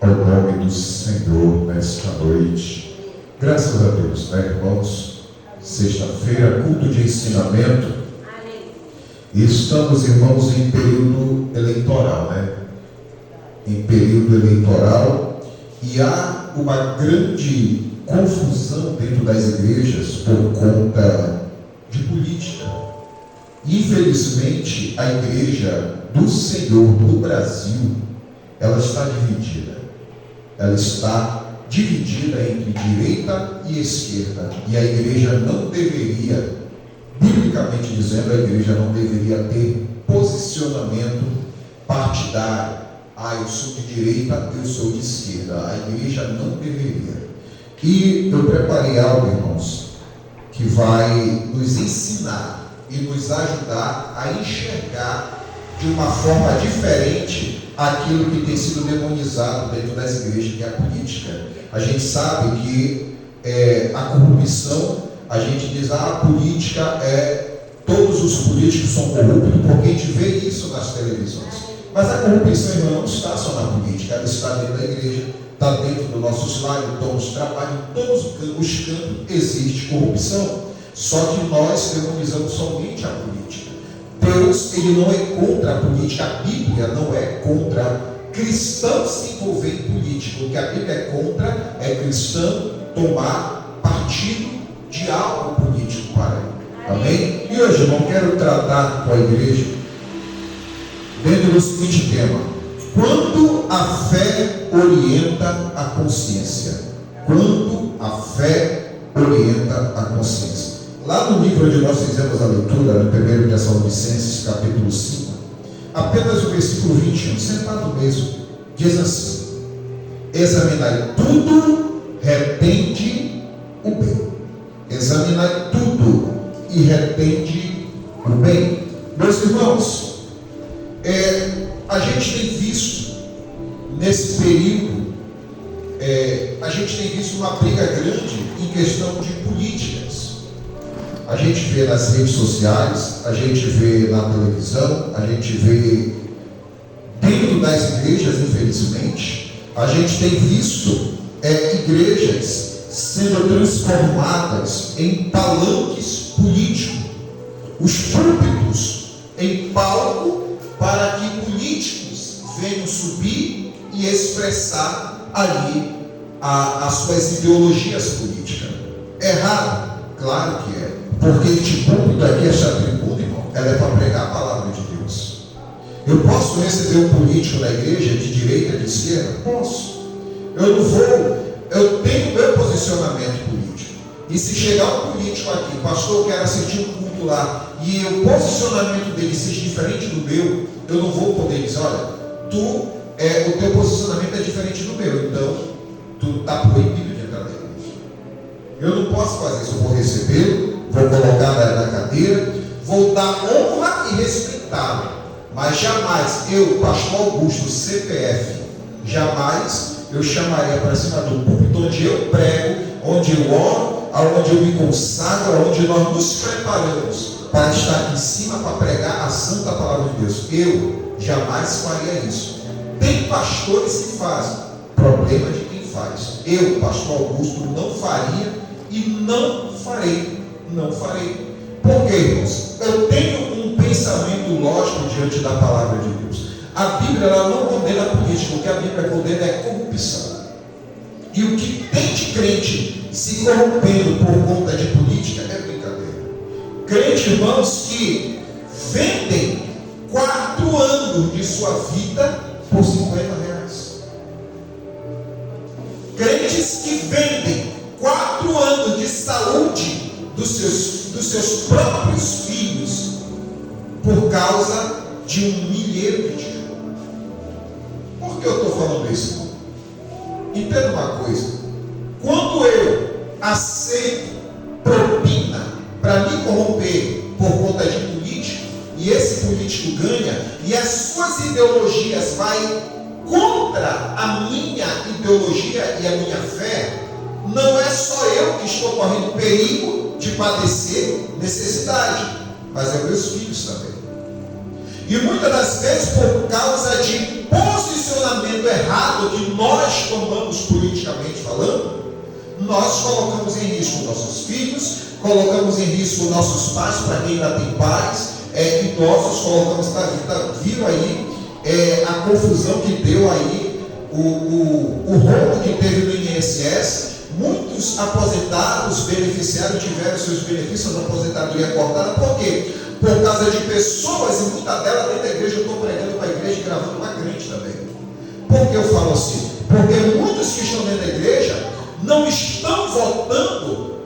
ao nome do Senhor nesta noite. Graças a Deus, né, irmãos? Sexta-feira, culto de ensinamento. E estamos, irmãos, em período eleitoral, né? Em período eleitoral, e há uma grande confusão dentro das igrejas por conta de política. Infelizmente, a igreja do Senhor no Brasil, ela está dividida. Ela está dividida entre direita e esquerda. E a igreja não deveria, biblicamente dizendo, a igreja não deveria ter posicionamento partidário. Eu sou de direita, eu sou de esquerda. A igreja não deveria. E eu preparei algo, irmãos, que vai nos ensinar e nos ajudar a enxergar de uma forma diferente aquilo que tem sido demonizado dentro das igrejas, que é a política. A gente sabe que a corrupção, a gente diz, a política todos os políticos são corruptos, porque a gente vê isso nas televisões. Mas a corrupção, irmão, não está só na política, ela está dentro da igreja, está dentro dos nossos lares, do trabalho, em todos os campos existe corrupção. Só que nós demonizamos somente a política. Deus, ele não é contra a política, a Bíblia não é contra cristãos se envolver em política. O que a Bíblia é contra é cristão tomar partido de algo político para ele. Amém? E hoje, irmão, quero tratar com a igreja dentro do seguinte tema: quando a fé orienta a consciência. Quando a fé orienta a consciência. Lá no livro onde nós fizemos a leitura, no 1 Tessalonicenses, capítulo 5, apenas o versículo 21, sentado mesmo, diz assim: examinai tudo, retende o bem. Examinai tudo e retende o bem. Meus irmãos, a gente tem visto nesse período, a gente tem visto uma briga grande em questão de políticas. A gente vê nas redes sociais, a gente vê na televisão, a gente vê dentro das igrejas, infelizmente. A gente tem visto igrejas sendo transformadas em palanques políticos, os púlpitos em palco para que políticos venham subir e expressar ali as suas ideologias políticas. Errado? Claro que é. Porque este púlpito aqui, esta tribuna, irmão, ela é para pregar a palavra de Deus. Eu posso receber um político na igreja de direita, de esquerda? Posso. Eu tenho meu posicionamento político. E se chegar um político aqui, pastor, eu quero assistir um culto lá, e o posicionamento dele seja diferente do meu, eu não vou poder dizer, olha, o teu posicionamento é diferente do meu, então tu está proibido de entrar na igreja. Eu não posso fazer isso. Eu vou recebê-lo, vou colocar na cadeira, vou dar honra e respeitá-lo, mas jamais eu, pastor Augusto, CPF, jamais eu chamaria para cima do púlpito onde eu prego, onde eu oro, onde eu me consagro, onde nós nos preparamos para estar aqui em cima para pregar a santa palavra de Deus. Eu jamais faria isso. Tem pastores que fazem, problema de quem faz. Eu, pastor Augusto, não faria e não farei. Não farei. Por quê, irmãos? Eu tenho um pensamento lógico diante da palavra de Deus. A Bíblia, ela não condena a política. O que a Bíblia condena é corrupção. E o que tem de crente se corrompendo por conta de política é brincadeira. Crente, irmãos, que vendem 4 anos de sua vida por R$50. Crentes que vendem 4 anos de saúde dos seus próprios filhos por causa de um milheiro de tijolo. Por que eu estou falando isso? Entenda uma coisa: quando eu aceito propina para me corromper por conta de político, e esse político ganha, e as suas ideologias vai contra a minha ideologia e a minha fé, não é só eu que estou correndo perigo de padecer necessidade, mas é meus filhos também. E muitas das vezes, por causa de posicionamento errado que nós tomamos politicamente falando, nós colocamos em risco nossos filhos, colocamos em risco nossos pais, para quem ainda tem pais, idosos, colocamos para vida. Viram aí a confusão que deu aí, o rombo que teve no INSS. Muitos aposentados, beneficiários, tiveram seus benefícios da aposentadoria cortada. Por quê? Por causa de pessoas, e muitas delas dentro da igreja. Eu estou pregando para a igreja e gravando para crente também. Por que eu falo assim? Porque muitos que estão dentro da igreja não estão votando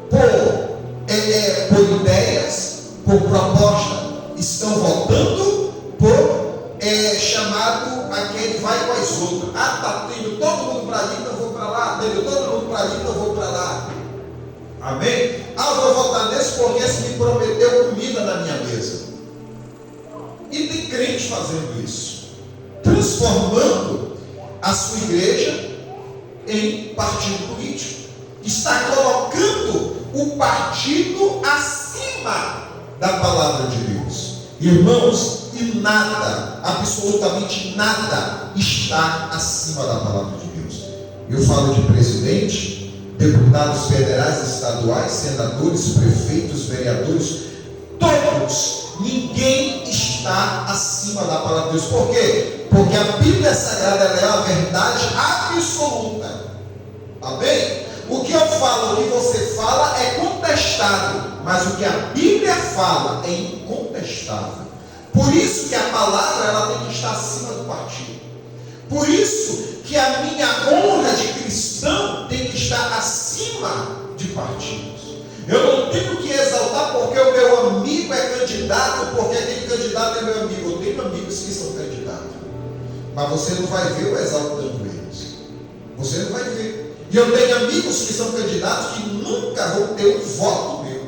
por ideias, por proposta, estão votando por chamado aquele vai com as outras. Está tendo todo mundo para ali, então eu vou para lá. Tendo todo mundo para ali, então eu vou para lá. Amém? Eu vou votar nesse porque esse me prometeu comida na minha mesa. E tem crente fazendo isso, transformando a sua igreja em partido político. Está colocando o partido acima da palavra de Deus. Irmãos, e nada, absolutamente nada, está acima da palavra de Deus. Eu falo de presidente, deputados federais, estaduais, senadores, prefeitos, vereadores, todos, ninguém está acima da palavra de Deus. Por quê? Porque a Bíblia Sagrada é a verdade absoluta. Amém? O que eu falo, o que você fala é contestado, mas o que a Bíblia fala é incontestável. Por isso que a palavra ela tem que estar acima do partido. Por isso que a minha honra de cristão tem que estar acima de partidos. Eu não tenho que exaltar porque o meu amigo é candidato, porque aquele candidato é meu amigo. Eu tenho amigos que são candidatos, mas você não vai ver eu exaltando eles. Você não vai ver. E eu tenho amigos que são candidatos que nunca vão ter um voto meu.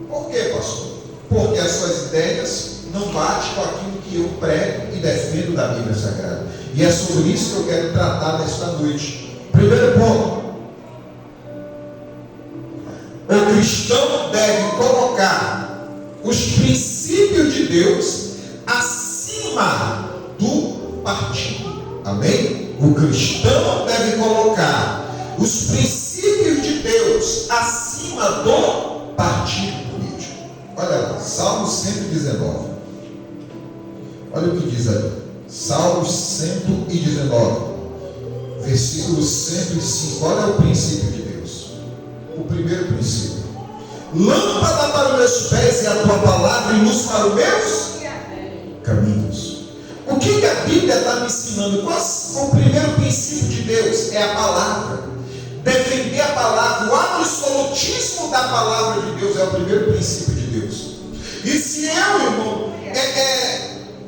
Por quê, pastor? Porque as suas ideias não batem com aquilo que eu prego e defendo da Bíblia Sagrada. E é sobre isso que eu quero tratar nesta noite. Primeiro ponto: o cristão deve colocar os princípios de Deus acima do partido. Amém? O cristão deve colocar os princípios de Deus acima do partido político. Olha lá, Salmo 119. Olha o que diz ali. Salmo 119, versículo 105. Olha o princípio de Deus. O primeiro princípio: lâmpada para os meus pés é a tua palavra e luz para os meus caminhos. O que a Bíblia está me ensinando? Qual o primeiro princípio de Deus? É a palavra. Defender a palavra, o absolutismo da palavra de Deus é o primeiro princípio de Deus. E se eu, irmão,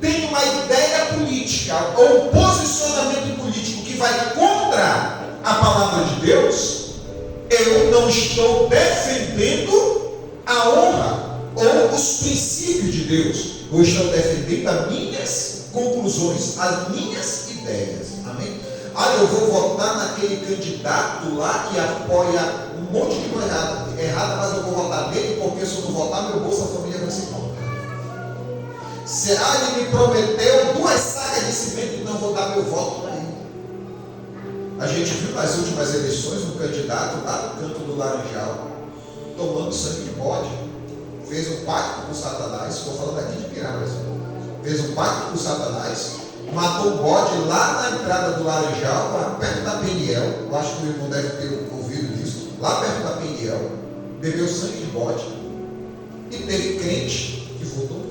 tenho uma ideia política ou um posicionamento político que vai contra a palavra de Deus, eu não estou defendendo a honra ou os princípios de Deus. Eu estou defendendo as minhas conclusões, as minhas ideias. Amém? Eu vou votar naquele candidato lá que apoia um monte de coisa errada, mas eu vou votar nele porque se eu não votar, meu Bolsa Família vai ser contra. Ele me prometeu 2 sacas de cimento, então vou dar meu voto para ele. A gente viu nas últimas eleições um candidato lá no canto do Laranjal tomando sangue de bode. Fez um pacto com Satanás. Estou falando aqui de Piracicaba. Fez um pacto com Satanás, matou um bode lá na entrada do Laranjal, lá perto da Peniel. Eu acho que o irmão deve ter ouvido isso. Lá perto da Peniel, bebeu sangue de bode e teve crente que votou.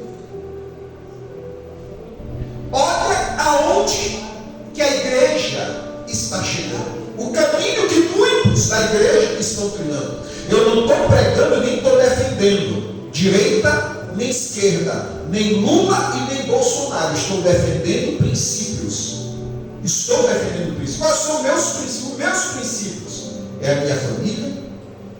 Olha aonde que a igreja está chegando, o caminho que muitos da igreja estão trilhando. Eu não estou pregando nem estou defendendo direita nem esquerda, nem Lula e nem Bolsonaro. Estou defendendo princípios. Estou defendendo princípios. Quais são os meus princípios? Os meus princípios é a minha família,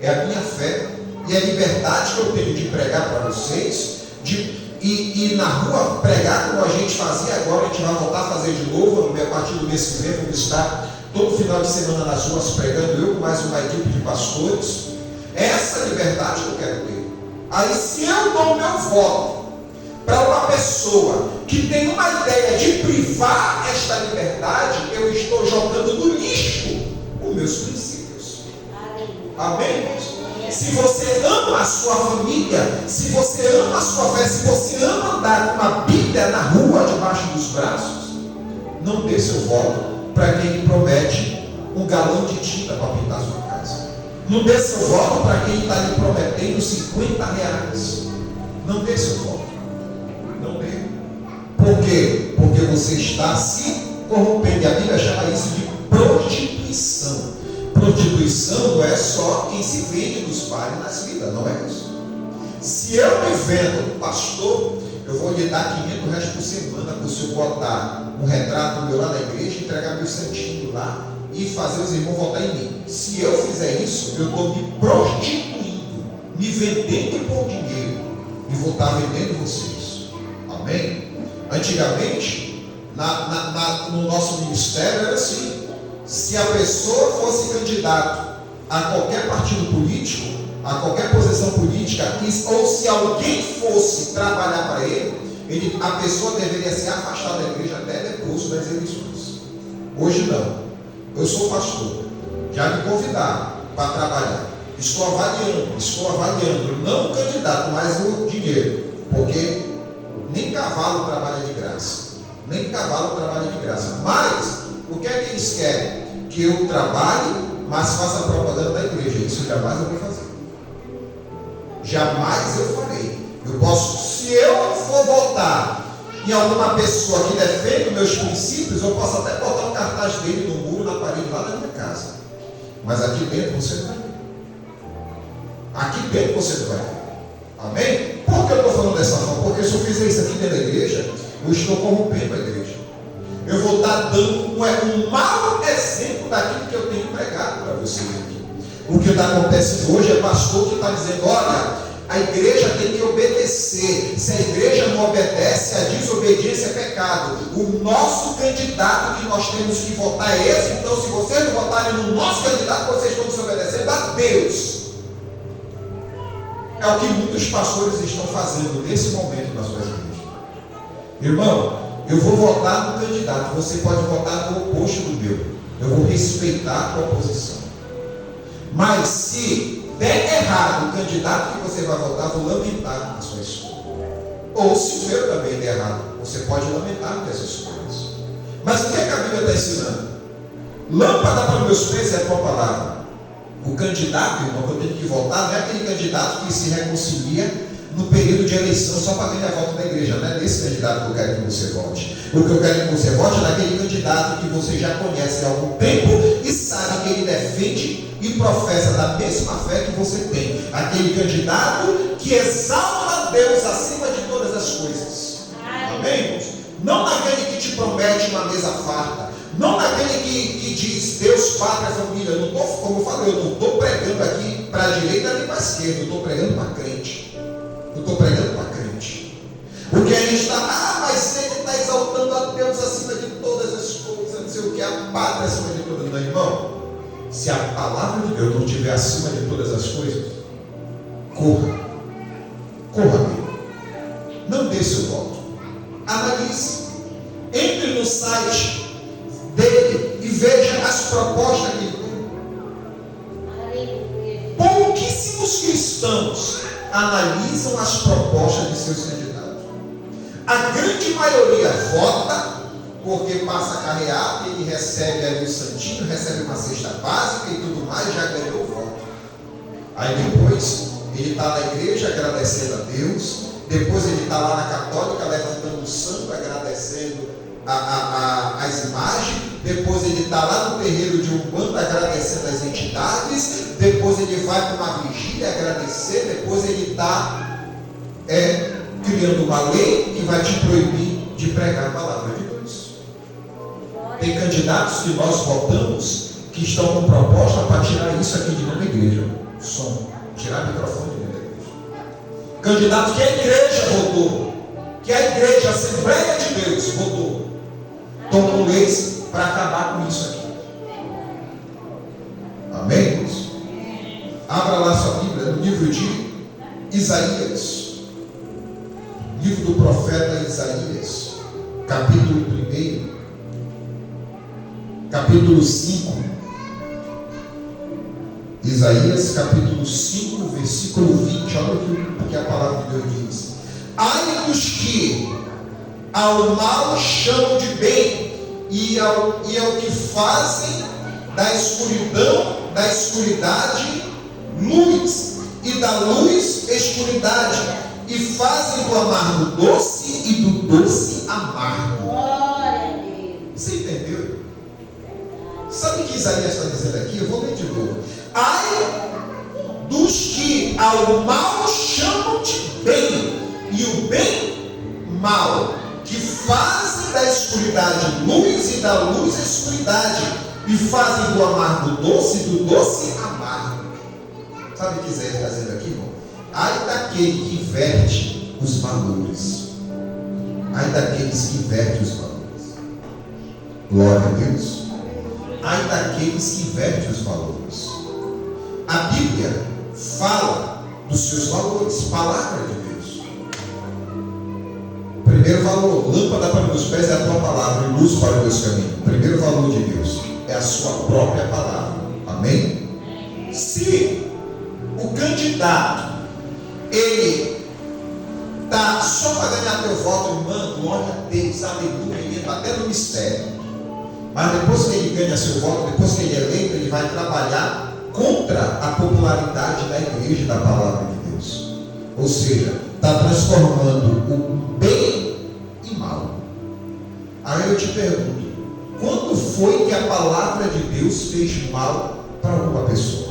é a minha fé e a liberdade que eu tenho de pregar para vocês, de ir na rua pregar como a gente fazia. Agora a gente vai voltar a fazer de novo. A partir do mês que vem vamos estar todo final de semana nas ruas pregando, eu com mais uma equipe de pastores. Essa liberdade que eu quero ter. Aí se eu dou o meu voto Para uma pessoa que tem uma ideia de privar esta liberdade, eu estou jogando no lixo os meus princípios. Amém? Se você ama a sua família, se você ama a sua fé, se você ama andar com uma Bíblia na rua, debaixo dos braços, não dê seu voto para quem lhe promete um galão de tinta para pintar sua casa. Não dê seu voto para quem está lhe prometendo 50 reais. Não dê seu voto. Não dê. Por quê? Porque você está se corrompendo. E a Bíblia chama isso de prostituição. Prostituição não é só quem se vende nos bares, nas vidas, não é isso. Se eu me vendo pastor, eu vou lhe dar 500 reais por semana para o senhor botar um retrato meu lá na igreja, entregar meu santinho lá e fazer os irmãos votar em mim. Se eu fizer isso, eu estou me prostituindo, me vendendo por dinheiro, e vou estar vendendo vocês. Amém? Antigamente, no nosso ministério era assim: se a pessoa fosse candidato a qualquer partido político, a qualquer posição política, ou se alguém fosse trabalhar para ele, a pessoa deveria ser afastada da igreja até depois das eleições. Hoje não. Eu sou pastor, já me convidaram para trabalhar. Estou avaliando, não o candidato, mas o dinheiro, porque nem cavalo trabalha de graça. Mas o que é que eles querem? Que eu trabalhe, mas faça propaganda da igreja. Isso jamais eu vou fazer. Jamais eu farei. Eu posso, se eu for votar em alguma pessoa que defende meus princípios, eu posso até botar um cartaz dele no muro, na parede, lá na minha casa. Mas aqui dentro você não vai ver. Aqui dentro você não vai ver. Amém? Por que eu estou falando dessa forma? Porque se eu fizer isso aqui dentro da igreja, eu estou corrompendo a igreja. Eu vou estar dando um mau exemplo daquilo que eu tenho pregado para vocês aqui. O que está acontecendo hoje é pastor que está dizendo: olha, a igreja tem que obedecer. Se a igreja não obedece, a desobediência é pecado. O nosso candidato que nós temos que votar é esse. Então, se vocês não votarem no nosso candidato, vocês estão desobedecendo a Deus. É o que muitos pastores estão fazendo nesse momento nas suas igrejas. Irmão, eu vou votar no candidato, você pode votar no oposto do meu. Eu vou respeitar a tua posição. Mas se der errado o candidato que você vai votar, vou lamentar a sua escolha. Ou se o meu também der errado, você pode lamentar dessas escolhas. Mas o que a Bíblia está ensinando? Lâmpada para meus pés é a tua palavra. O candidato, irmão, que eu tenho que votar, não é aquele candidato que se reconcilia no período de eleição só para ganhar a volta da igreja. Não é desse candidato que eu quero que você vote. O que eu quero que você vote é daquele candidato que você já conhece há algum tempo e sabe que ele defende e professa da mesma fé que você tem. Aquele candidato que exalta a Deus acima de todas as coisas. Amém, irmãos? Não naquele que te promete uma mesa farta. Não naquele que diz Deus, Pátria, família. Eu não tô, como eu falei, eu não estou pregando aqui para a direita nem para a esquerda. Eu estou pregando para crente. Porque a gente está, mas ele está exaltando a Deus acima de todas as coisas, não sei o que, a pátria acima de todas. Não, irmão, se a palavra de Deus não estiver acima de todas as coisas, corra dele. Não dê seu voto. Analise. Entre no site dele e veja as propostas que ele tem. Pouquíssimos cristãos analisam as propostas de seus candidatos. A grande maioria vota porque passa a carreata, ele recebe ali o santinho, recebe uma cesta básica e tudo mais, já ganhou o voto. Aí depois ele está na igreja agradecendo a Deus, depois ele está lá na católica levantando o santo, agradecendo as imagens, depois ele está lá no terreiro de Umbanda agradecendo as entidades, depois ele vai para uma vigília agradecer, depois ele está criando uma lei que vai te proibir de pregar a palavra de Deus. Tem candidatos que nós votamos que estão com proposta para tirar isso aqui de dentro da igreja. Som, tirar o microfone de dentro da igreja. Candidato que a igreja votou, que a igreja, a Assembleia de Deus votou, tomam leis para acabar com isso aqui. Amém, irmãos? Abra lá sua Bíblia no livro de Isaías. Livro do profeta Isaías, capítulo 1, capítulo 5. Isaías, capítulo 5, versículo 20. Olha o que a palavra de Deus diz. Ai dos que ao mal chamam de bem, e ao que fazem da escuridade luz, e da luz escuridade, e fazem do amargo doce e do doce amargo. Glória a Deus. Você entendeu? Sabe o que Isaías está dizendo aqui? Eu vou ler de novo. Ai dos que ao mal chamam de bem, e o bem mal, que fazem da escuridade luz e da luz escuridade, e fazem do amargo doce e do doce amargo. Sabe o que Isaías está dizendo aqui, irmão? Ai daquele que inverte os valores. Ai daqueles que invertem os valores. Glória a Deus. Ai daqueles que invertem os valores. A Bíblia fala dos seus valores, palavra de Deus. Primeiro valor, lâmpada para meus pés é a tua palavra e luz para os meus caminhos. O primeiro valor de Deus é a sua própria palavra. Amém? Se o candidato ele está só para ganhar teu voto, irmão, glória a Deus, aleluia, ele está até no mistério. Mas depois que ele ganha seu voto, depois que ele é eleito, ele vai trabalhar contra a popularidade da igreja e da palavra de Deus. Ou seja, está transformando o bem em mal. Aí eu te pergunto, quando foi que a palavra de Deus fez mal para alguma pessoa?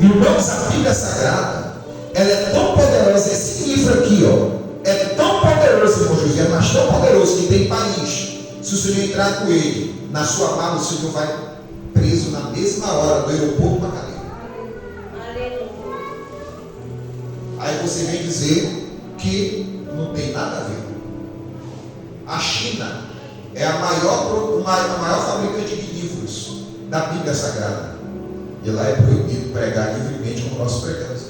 Irmãos, a Bíblia Sagrada, ela é tão poderosa, esse livro aqui, ó, é tão poderoso, irmão José, mas tão poderoso que tem país. Se o senhor entrar com ele na sua mala, o senhor vai preso na mesma hora do aeroporto para a cadeia. Aí você vem dizer que não tem nada a ver. A China é a maior fabricante de livros da Bíblia Sagrada. E lá é proibido pregar livremente como nós pregamos.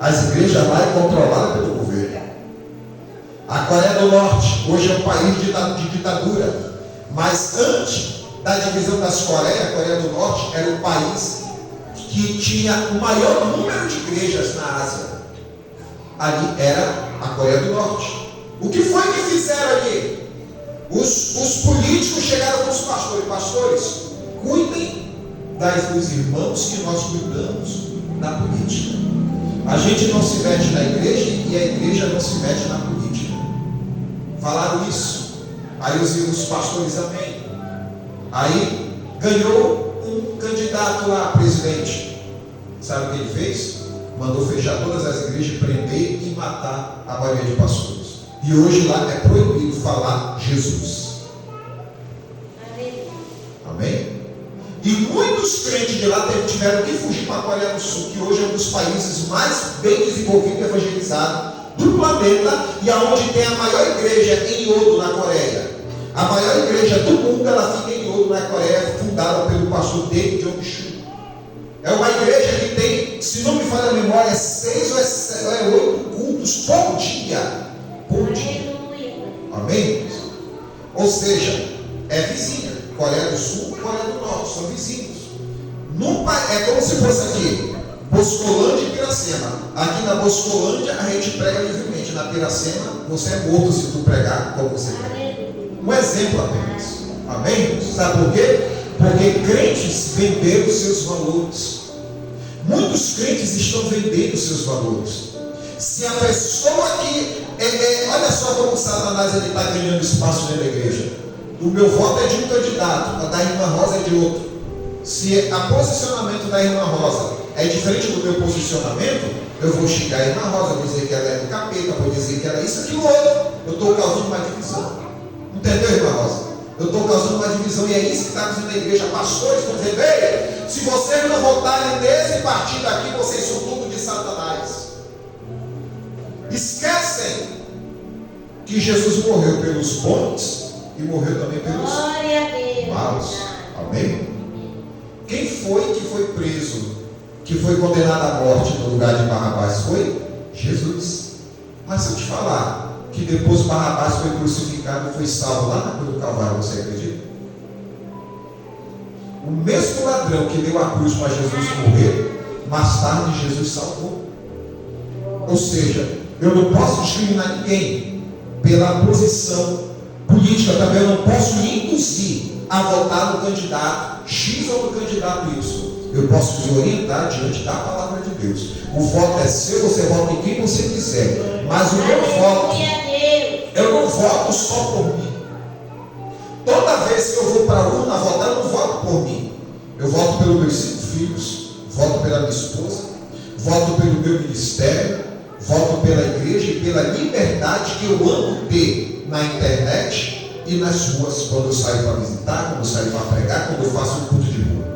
As igrejas lá é controlada pelo governo. A Coreia do Norte hoje é um país de ditadura. Mas antes da divisão das Coreias, a Coreia do Norte era o país que tinha o maior número de igrejas na Ásia. Ali era a Coreia do Norte. O que foi que fizeram ali? Os políticos chegaram com os pastores. Pastores, cuidem dos irmãos que nós cuidamos na política. A gente não se mete na igreja e a igreja não se mete na política. Falaram isso. Aí os pastores, amém. Aí ganhou um candidato lá, presidente. Sabe o que ele fez? Mandou fechar todas as igrejas, prender e matar a maioria de pastores. E hoje lá é proibido falar Jesus. Amém? E muitos crentes de lá tiveram que fugir para a Coreia do Sul, que hoje é um dos países mais bem desenvolvidos e evangelizados do planeta, e aonde tem a maior igreja em Yodo, na Coreia. A maior igreja do mundo, ela fica em Yodo, na Coreia, fundada pelo pastor David Jong-Shu. É uma igreja que tem, se não me falha a memória, 6 ou 8 cultos por dia. Por dia. Amém? Ou seja, é vizinha. Coreia do Sul e Coreia do Norte são vizinhos. É como se fosse aqui, Boscolândia e Piracema. Aqui na Boscolândia a gente prega livremente. Na Piracema você é morto se tu pregar como você prega. Um exemplo apenas. Amém? Sabe por quê? Porque crentes venderam seus valores. Muitos crentes estão vendendo seus valores. Se a pessoa que olha só como Satanás está ganhando espaço dentro da igreja. O meu voto é de um candidato, a da irmã Rosa é de outro. Se o posicionamento da irmã Rosa é diferente do meu posicionamento, eu vou xingar a irmã Rosa, vou dizer que ela é do capeta, vou dizer que ela é isso, aquilo, outro. Eu estou causando uma divisão. Entendeu, irmã Rosa? Eu estou causando uma divisão, e é isso que está dizendo na igreja. Pastores estão dizendo: ei, se vocês não votarem nesse partido aqui, vocês são tudo de Satanás. Esquecem que Jesus morreu pelos bons e morreu também pelos maus. Amém? Quem foi que foi preso, que foi condenado à morte no lugar de Barrabás? Foi Jesus. Mas se eu te falar que depois Barrabás foi crucificado e foi salvo lá na cruz do Calvário, você acredita? O mesmo ladrão que deu a cruz para Jesus morrer, mais tarde Jesus salvou. Ou seja, eu não posso discriminar ninguém pela posição política, também eu não posso induzir a votar no candidato X ou no candidato Y. Eu posso te orientar diante da palavra de Deus. O voto é seu, você vota em quem você quiser. Mas o meu voto, eu não voto só por mim. Toda vez que eu vou para a urna votar, eu não voto por mim. Eu voto pelos meus 5 filhos, voto pela minha esposa, voto pelo meu ministério, voto pela igreja e pela liberdade que eu amo ter na internet e nas ruas, quando eu saio para visitar, quando eu saio para pregar, quando eu faço um culto de rua.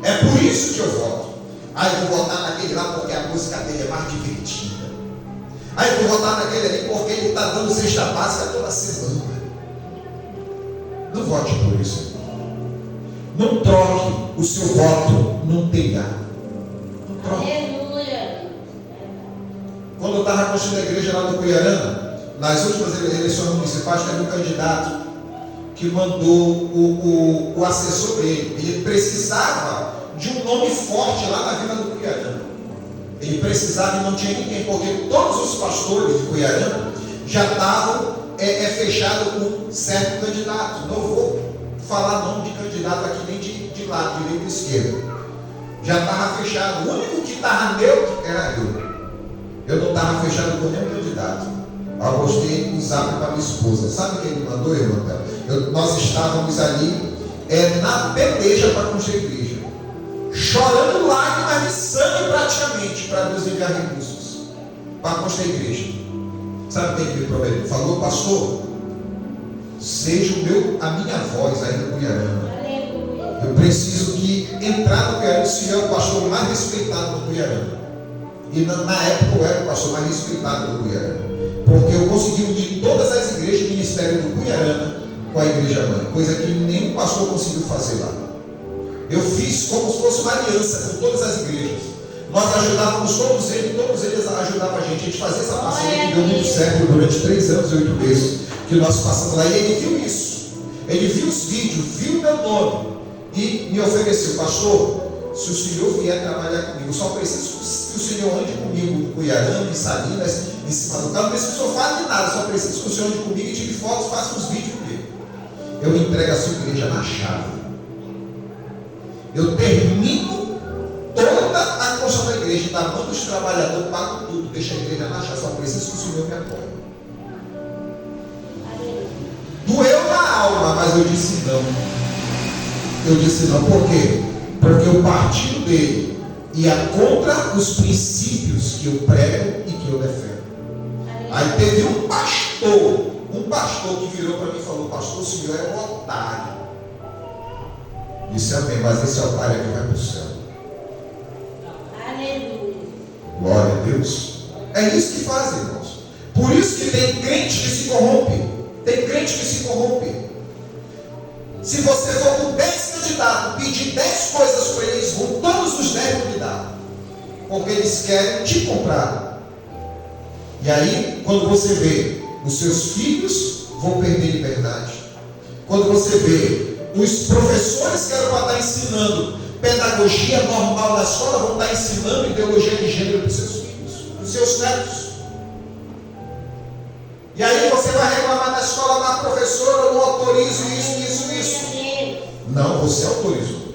É por isso que eu voto. Aí eu vou votar naquele lá porque a música dele é mais divertida. Aí eu vou votar naquele ali porque ele está dando cesta básica toda semana. Não vote por isso. Não troque o seu voto num telhado. Não troque. Aleluia. Quando eu estava construindo a igreja lá no Cuiarana, nas últimas eleições municipais, teve um candidato que mandou o assessor dele. Ele precisava de um nome forte lá na Vila do Cuiarana. Ele precisava e não tinha ninguém, porque todos os pastores de Cuiarana já estavam fechados com certo candidato. Não vou falar nome de candidato aqui nem de lado, direita e esquerda. Já estava fechado. O único que estava neutro era eu. Eu não estava fechado com nenhum candidato. Eu postei um zap para minha esposa. Sabe quem me mandou, irmã? Nós estávamos ali na peleja para construir a igreja, chorando lágrimas de sangue praticamente para Deus enviar recursos para construir a igreja. Sabe quem me prometeu? Falou, pastor, seja a minha voz aí no Cuiarana. Eu preciso que entrar no Cuiarana, se é o pastor mais respeitado do Cuiarana. E na época eu era o pastor mais respeitado do Cuiarana, porque eu consegui unir todas as igrejas do ministério do Cuiarana com a igreja mãe, coisa que nenhum pastor conseguiu fazer lá. Eu fiz como se fosse uma aliança com todas as igrejas. Nós ajudávamos todos eles ajudavam a gente fazia essa parceria que deu muito certo durante 3 anos e 8 meses que nós passamos lá. E ele viu isso, ele viu os vídeos, viu o meu nome e me ofereceu, pastor, se o senhor vier trabalhar comigo, só preciso que o senhor ande comigo no Cuiarana, em Salinas, em cima do carro, não preciso que o senhor fale de nada, só preciso que o senhor ande comigo e tire fotos, faça uns vídeos comigo. Eu entrego a sua igreja na chave. Eu termino toda a construção da igreja, da mão dos trabalhadores, pago tudo, deixo a igreja na chave, só preciso que o senhor me apoie. Doeu na alma, mas eu disse não. Eu disse não, por quê? Porque o partido dele ia contra os princípios que eu prego e que eu defendo. Aí teve um pastor que virou para mim e falou, pastor, o senhor é um otário. Disse amém, mas esse otário aqui vai para o céu. Aleluia. Glória a Deus. É isso que faz, irmãos. Por isso que tem crente que se corrompe. Tem crente que se corrompe. Se você for com 10 candidatos, pedir 10 coisas para eles, vão todos os 10 lhe dar. Porque eles querem te comprar. E aí, quando você vê, os seus filhos vão perder liberdade. Quando você vê, os professores que eram para estar ensinando pedagogia normal na escola, vão estar ensinando ideologia de gênero para os seus filhos, para os seus netos. E aí você vai reclamar na escola, na professora, eu não autorizo isso. Não, você autorizou.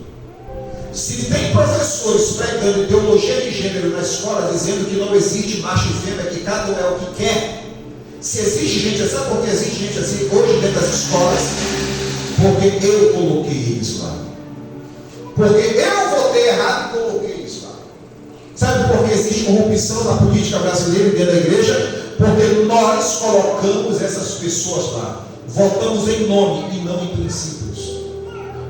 Se tem professores pregando ideologia de gênero na escola, dizendo que não existe macho e fêmea, que cada um é o que quer, se existe gente assim, sabe por que existe gente assim hoje dentro das escolas? Porque eu coloquei eles lá. Porque eu votei errado e coloquei eles lá. Sabe por que existe corrupção na política brasileira e dentro da igreja? Porque nós colocamos essas pessoas lá. Votamos em nome e não em princípios.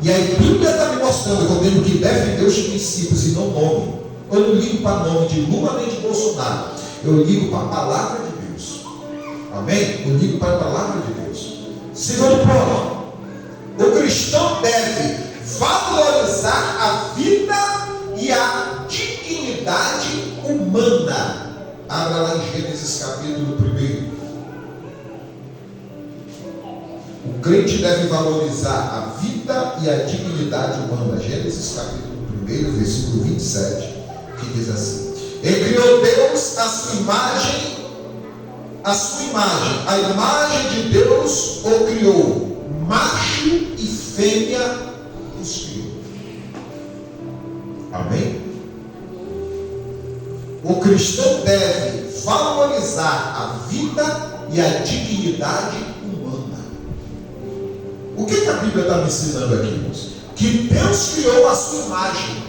E a Bíblia está me mostrando que eu tenho que defender os princípios e não nome. Eu não ligo para nome de Lula nem de Bolsonaro. Eu ligo para a palavra de Deus. Amém? Eu ligo para a palavra de Deus. Segundo ponto, o cristão deve valorizar a vida e a dignidade humana. Abra lá em Gênesis capítulo 1. O crente deve valorizar a vida e a dignidade humana. Gênesis capítulo 1, versículo 27, que diz assim: E criou Deus a sua imagem, a imagem de Deus o criou, macho e fêmea os criou. Amém? O cristão deve valorizar a vida e a dignidade humana. O que a Bíblia está me ensinando aqui, irmãos? Que Deus criou a sua imagem.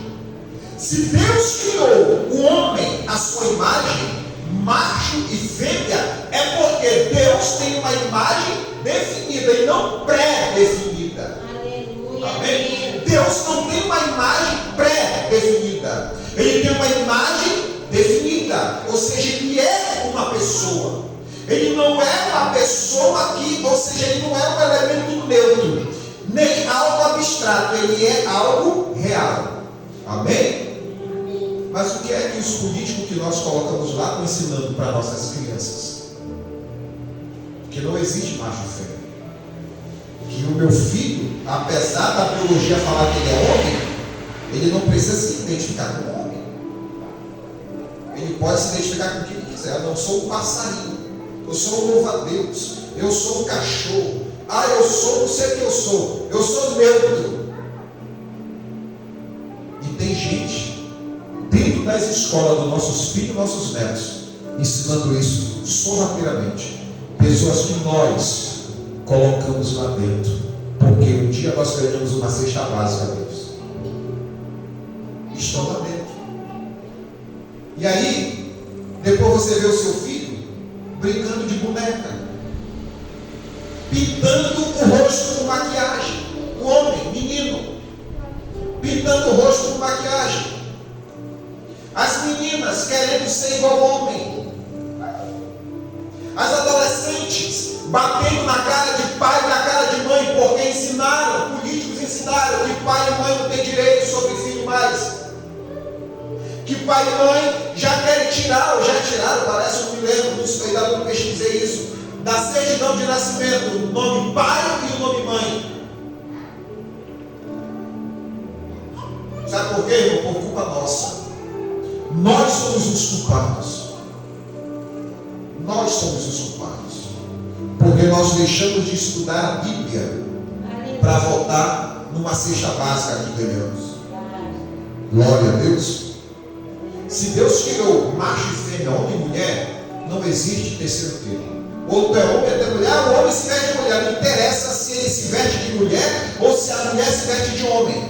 Se Deus criou o homem à sua imagem, macho e fêmea, é porque Deus tem uma imagem definida e não pré-definida. Amém? Deus não tem uma imagem pré-definida. Ele tem uma imagem definida, ou seja, ele é uma pessoa. Ele não é uma pessoa que, ou seja, ele não é um elemento neutro, nem algo abstrato, ele é algo real. Amém? Mas o que é que os políticos que nós colocamos lá estão ensinando para nossas crianças? Que não existe macho e fêmea. Que o meu filho, apesar da biologia falar que ele é homem, ele não precisa se identificar como homem. Ele pode se identificar com o que ele quiser. Eu não sou um passarinho, eu sou um louva-a-Deus, eu sou um cachorro, eu sou, não sei o que eu sou neutro. E tem gente dentro das escolas dos nossos filhos e nossos netos ensinando isso sorrateiramente. Pessoas que nós colocamos lá dentro, porque um dia nós ganhamos uma cesta básica deles. Estão lá dentro. E aí, depois você vê o seu filho brincando de boneca, pintando o rosto com maquiagem. O homem, menino, pintando o rosto com maquiagem. As meninas querendo ser igual ao homem. As adolescentes batendo na cara de pai e na cara de mãe, porque ensinaram, políticos ensinaram que pai e mãe não têm direito sobre filho mais. Que pai e mãe já querem tirar, ou já tiraram, parece, eu me lembro disso, ainda não pesquisei isso, da certidão de nascimento, o nome pai e o nome mãe. Sabe por quê, irmão? Por culpa nossa. Nós somos os culpados. Nós somos os culpados. Porque nós deixamos de estudar a Bíblia para votar numa cesta básica que ganhamos. Glória a Deus. Se Deus criou macho e fêmea, homem e mulher, não existe terceiro termo. Ou tu é homem, até mulher, o homem se veste de mulher. Não interessa se ele se veste de mulher ou se a mulher se veste de homem.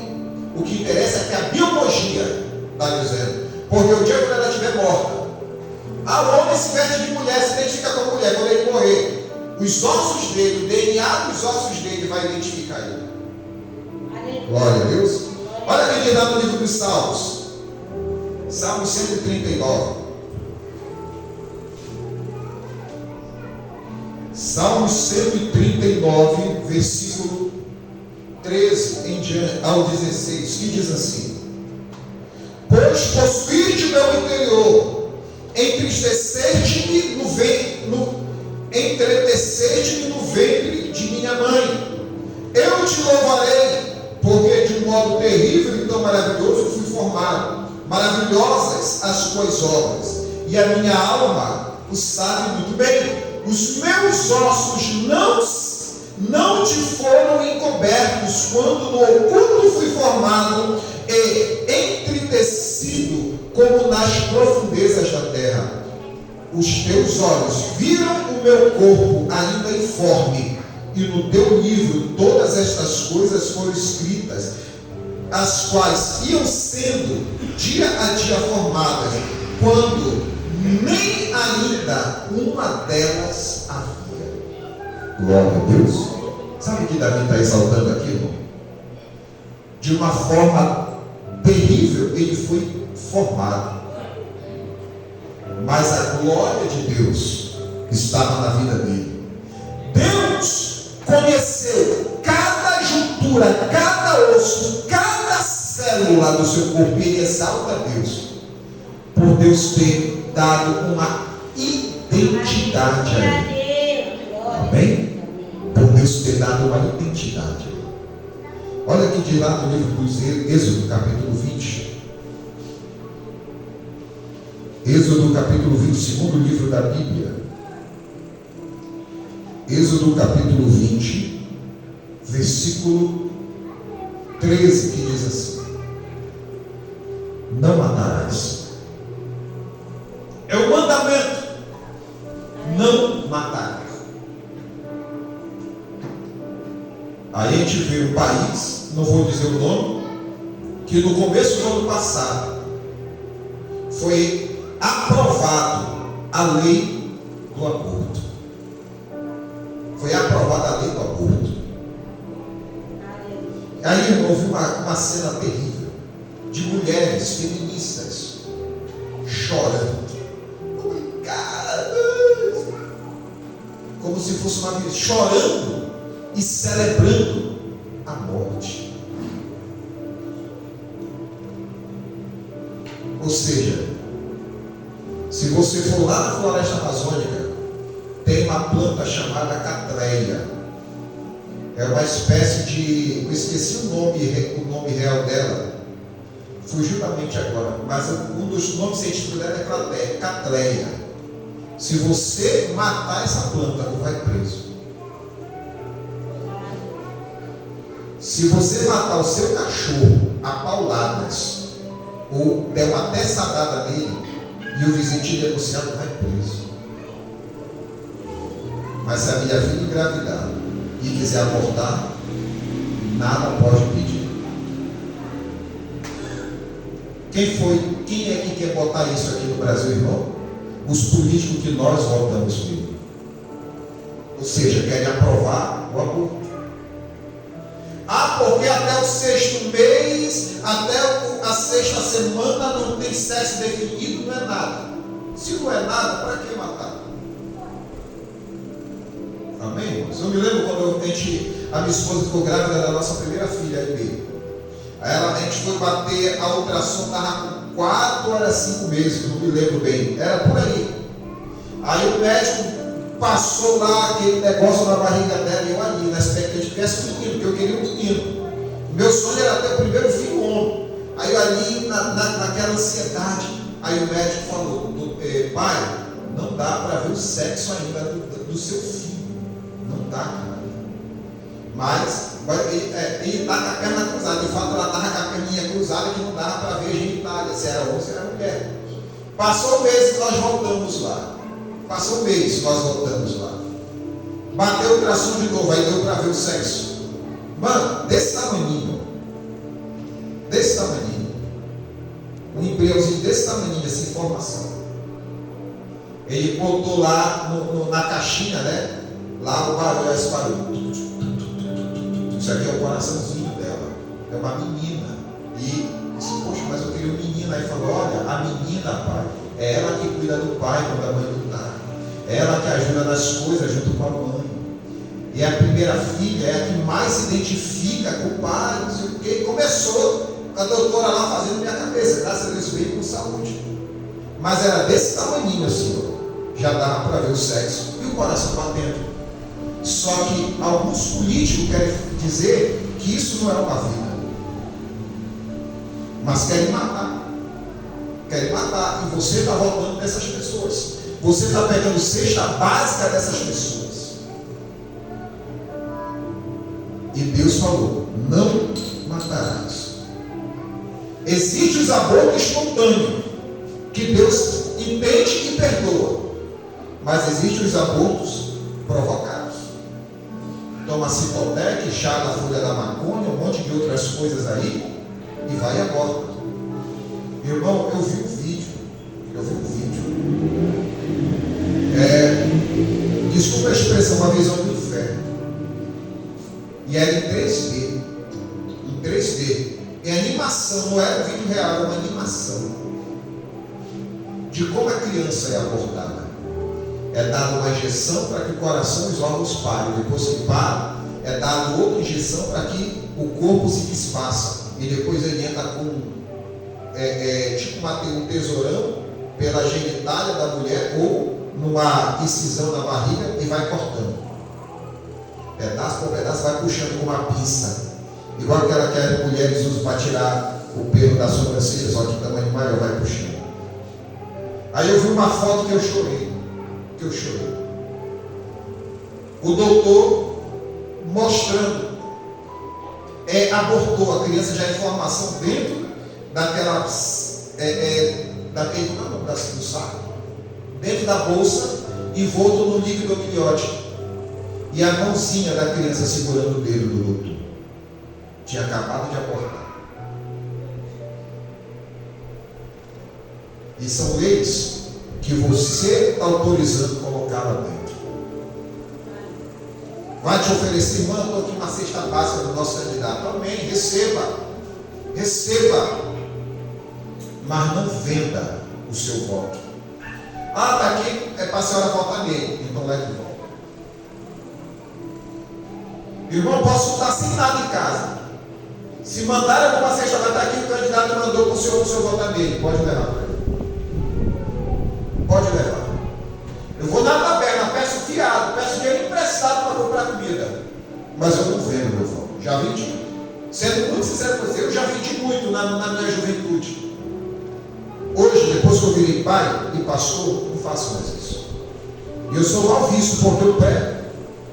O que interessa é que a biologia está dizendo. Porque o dia que ela estiver morta, o homem se veste de mulher, se identifica com a mulher. Quando ele morrer, os ossos dele, o DNA dos ossos dele vai identificar ele. Glória a Deus. Olha o que diz lá no livro dos Salmos. Salmo 139. Salmo 139, versículo 13 em diante, ao 16, que diz assim: Pois possuíste o meu interior, entreteceste-me no ventre de minha mãe. Eu te louvarei, porque de um modo terrível e tão maravilhoso fui formado. Maravilhosas as tuas obras, e a minha alma o sabe muito bem. Os meus ossos não te foram encobertos, quando no oculto fui formado e entretecido como nas profundezas da terra. Os teus olhos viram o meu corpo ainda informe, e no teu livro todas estas coisas foram escritas, as quais iam sendo dia a dia formadas, quando nem ainda uma delas havia. Glória a Deus. Sabe o que Davi está exaltando aqui, irmão? De uma forma terrível ele foi formado, mas a glória de Deus estava na vida dele. Deus conheceu cada juntura, cada osso, cada célula do seu corpo. Ele exalta a Deus por Deus ter dado uma identidade a ele. Amém? Por Deus ter dado uma identidade. Olha aqui de lá no livro dos Êxodo, capítulo 20. Êxodo, capítulo 20, segundo livro da Bíblia. Êxodo, capítulo 20, versículo 13, que diz assim: não matarás. É o mandamento. Não matarás. Aí a gente vê um país, não vou dizer o nome, que no começo do ano passado foi aprovado a lei do aborto. Foi aprovada a lei do aborto. Aí eu ouvi uma cena terrível de mulheres feministas chorando, obrigadas, como se fosse uma vida, chorando e celebrando a morte. Ou seja, se você for lá na floresta amazônica, tem uma planta chamada catreia. É uma espécie de, eu esqueci o nome real dela, fugiu da mente agora, mas um dos nomes científicos dela é catreia. Se você matar essa planta, não vai preso. Se você matar o seu cachorro a pauladas, ou der uma teçadada nele, e o vizinho te denunciar, não vai preso. Mas se a minha filha engravidar e quiser abortar, nada pode pedir. Quem é que quer botar isso aqui no Brasil, irmão? Os políticos que nós votamos nele. Ou seja, querem aprovar o aborto. Porque até o 6º mês, até a 6ª semana não tem sexo definido, não é nada. Se não é nada, para que matar? Amém, irmãos? Eu me lembro quando a minha esposa ficou grávida da nossa primeira filha, aí a gente foi bater a ultrassom, estava com 4 horas 5 meses, não me lembro bem, era por aí. Aí o médico passou lá aquele negócio na barriga dela, e eu ali, na expectativa de que tivesse menino, porque eu queria um menino. Meu sonho era ter o primeiro filho homem. Aí eu ali, naquela ansiedade, aí o médico falou: pai, não dá para ver o sexo ainda do seu filho. Não dá, cara. Mas ele está com a perna cruzada. De fato, ela estava com a perninha cruzada, que não dava para ver a genitália, se era homem, se era mulher. Passou um mês e nós voltamos lá. Passou um mês, nós voltamos lá. Bateu o ultrassom de novo, aí deu para ver o sexo. Mano, desse tamanhinho. Desse tamanhinho. Um embriãozinho desse tamanhinho, essa informação. Ele botou lá na caixinha, né? Lá o barulho, esse barulho. Isso aqui é o coraçãozinho dela. É uma menina. E disse: poxa, mas eu queria um menino. Aí falou: olha, a menina, pai, é ela que cuida do pai quando a mãe não está. É ela que ajuda nas coisas junto com a mãe. E a primeira filha é a que mais se identifica com o pai, não sei o quê. Começou a doutora lá fazendo minha cabeça, graças a Deus veio com saúde. Mas era desse tamanhinho assim, já dava para ver o sexo e o coração batendo. Só que alguns políticos querem dizer que isso não é uma vida, mas querem matar. Querem matar. E você está votando nessas pessoas. Você está pegando cesta básica dessas pessoas. E Deus falou: não matarás. Existe os abortos espontâneos, que Deus entende e perdoa. Mas existem os abortos provocados. Toma cipotec, chá da folha da maconha, um monte de outras coisas aí, e vai e aborta. Irmão, eu vi um vídeo. Desculpa a expressão, uma visão do inferno. E era em 3D. Em 3D. Em animação, não era um vídeo real, era uma animação. De como a criança é abortada. É dada uma injeção para que o coração e os órgãos parem. Depois que para, é dada outra injeção para que o corpo se desfaça. E depois ele entra com tipo um tesourão pela genitália da mulher ou numa incisão na barriga e vai cortando. Pedaço por pedaço vai puxando com uma pinça. Igual aquela que as mulheres usam para tirar o pelo da sobrancelha, só que tamanho maior, vai puxando. Aí eu vi uma foto que eu chorei. O doutor mostrando, abortou a criança, já em formação dentro daquela, do saco, dentro da bolsa, envolto no líquido amniótico. E a mãozinha da criança segurando o dedo do doutor. Tinha acabado de abortar. E são leis que você está autorizando colocar lá dentro. Vai te oferecer, manda aqui uma cesta básica do nosso candidato. Amém, receba. Mas não venda o seu voto. Está aqui, é para a senhora votar nele. Então leve de volta. Irmão, posso estar sem nada em casa. Se mandarem alguma cesta, vai estar aqui, o candidato mandou para o senhor votar nele. Pode levar para ele. Pode levar. Eu vou na taberna, peço fiado, peço dinheiro emprestado para comprar comida. Mas eu não vendo meu voto. Já vendi. Sendo muito sincero com você, eu já vendi muito na minha juventude. Hoje, depois que eu virei pai e pastor, não faço mais isso. E eu sou mal visto porque eu prego